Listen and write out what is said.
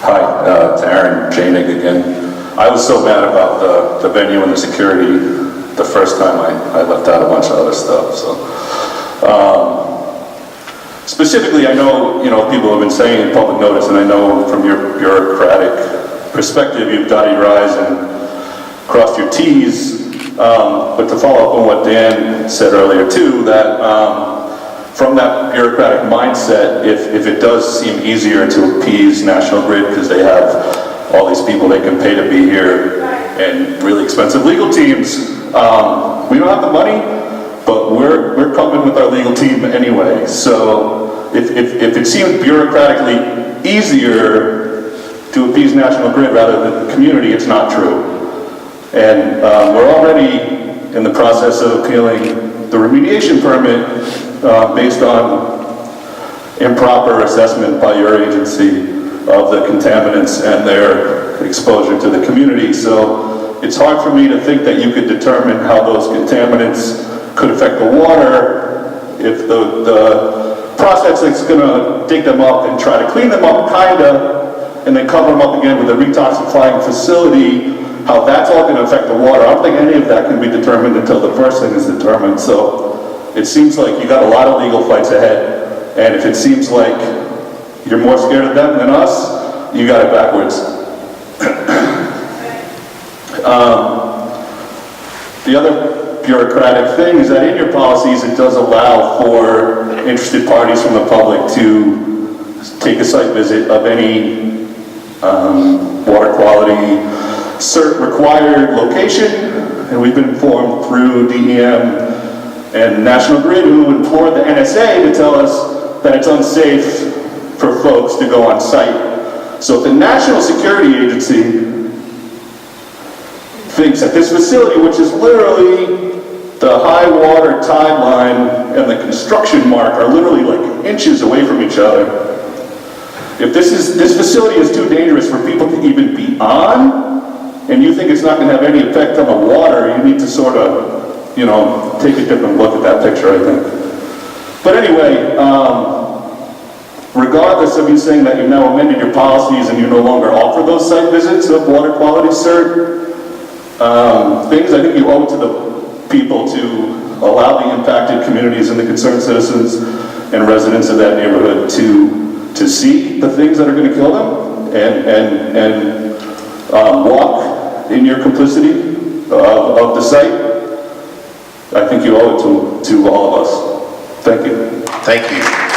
Hi, it's Aaron, Janie again. I was so mad about the venue and the security the first time I left out a bunch of other stuff. So, specifically, I know people have been saying in public notice, and I know from your bureaucratic perspective, you've dotted your I's and crossed your T's. But to follow up on what Dan said earlier too, that from that bureaucratic mindset, if it does seem easier to appease National Grid because they have all these people they can pay to be here and really expensive legal teams, we don't have the money, but we're coming with our legal team anyway. So if it seemed bureaucratically easier to appease National Grid rather than the community, it's not true. And we're already in the process of appealing the remediation permit based on improper assessment by your agency of the contaminants and their exposure to the community. So it's hard for me to think that you could determine how those contaminants could affect the water if the process that's going to dig them up and try to clean them up, and then cover them up again with a retoxifying facility, how that's all going to affect the water. I don't think any of that can be determined until the first thing is determined. So it seems like you got a lot of legal fights ahead, and if it seems like you're more scared of them than us, you got it backwards. The other bureaucratic thing is that in your policies it does allow for interested parties from the public to take a site visit of any water quality cert required location, and we've been informed through DEM and National Grid, who implored the NSA to tell us that it's unsafe for folks to go on site. So if the National Security Agency thinks that this facility, which is literally the high water tide line and the construction mark are literally like inches away from each other, if this facility is too dangerous for people to even be on, and you think it's not going to have any effect on the water, you need to sort of, take a different look at that picture, I think. But anyway, regardless of you saying that you've now amended your policies and you no longer offer those site visits of water quality cert, things I think you owe to the people to allow the impacted communities and the concerned citizens and residents of that neighborhood to see the things that are going to kill them and walk in your complicity of the site. I think you owe it to all of us. Thank you. Thank you.